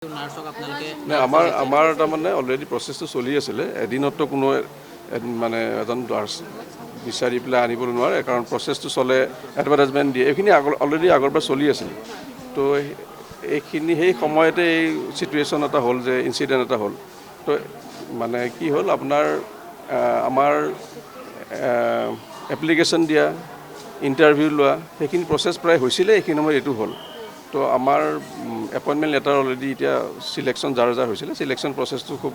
আমাৰ তাৰমানে অলৰেডি প্ৰচেছটো চলি আছিলে এদিনতো কোনো মানে এজন নাৰ্ছ বিচাৰি পেলাই আনিবলৈ নোৱাৰে কাৰণ প্ৰচেছটো চলে এডভাৰটাইজমেণ্ট দিয়ে এইখিনি অলৰেডি আগৰ পৰা চলি আছিল তো এইখিনি সেই সময়তে এই চিটুৱেশ্যন এটা হ'ল যে ইনচিডেণ্ট এটা হ'ল তো মানে কি হ'ল আপোনাৰ আমাৰ এপ্লিকেশ্যন দিয়া ইণ্টাৰভিউ লোৱা সেইখিনি প্ৰচেছ প্ৰায় হৈছিলে এইখিনি সময়ত এইটো হ'ল তো আমাৰ এপইণ্টমেণ্ট লেটাৰ অলৰেডি এতিয়া চিলেকশ্যন যাৰ হৈছিলে চিলেকশ্যন প্ৰচেছটো খুব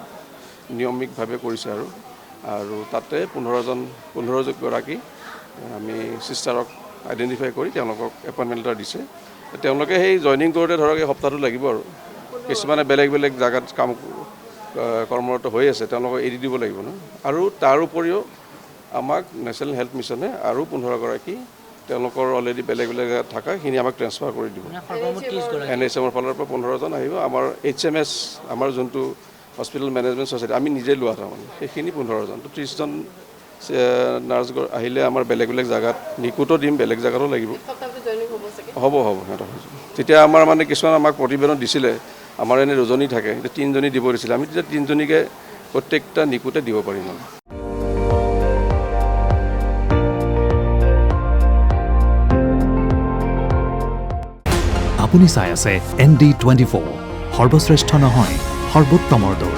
নিয়মিতভাৱে কৰিছে আৰু তাতে 15গৰাকী আমি চিষ্টাৰক আইডেণ্টিফাই কৰি তেওঁলোকক এপইণ্টমেণ্ট লেটাৰ দিছে তেওঁলোকে সেই জইনিং কৰোঁতে ধৰক এই সপ্তাহটো লাগিব আৰু কিছুমানে বেলেগ বেলেগ জেগাত কৰ্মৰত হৈ আছে তেওঁলোকক এৰি দিব লাগিব ন আৰু তাৰ উপৰিও আমাক নেশ্যনেল হেল্থ মিছনে আৰু 15গৰাকী তেওঁলোকৰ অলৰেডি বেলেগ বেলেগ জেগাত থাকাখিনি আমাক ট্ৰেন্সফাৰ কৰি দিব NHMৰ ফালৰ পৰা 15জন আহিব আমাৰ HMS আমাৰ যোনটো হস্পিটেল মেনেজমেণ্ট ছ'চাইটি আমি নিজে লোৱা তাৰমানে সেইখিনি 15জন তো 30জন নাৰ্ছ আহিলে আমাৰ বেলেগ বেলেগ জেগাত নিকুতো দিম বেলেগ জেগাতো লাগিব হ'ব সিহঁতৰ তেতিয়া আমাৰ মানে কিছুমান আমাক প্ৰতিবেদন দিছিলে আমাৰ এনে দুজনী থাকে এতিয়া 3জনী দিব দিছিলে আমি তেতিয়া 3জনীকে প্ৰত্যেকটা নিকুতে দিব পাৰিম আপুনি চাই আছে ND24 সৰ্বশ্ৰেষ্ঠ নহয় সৰ্বোত্তমৰ দৌৰ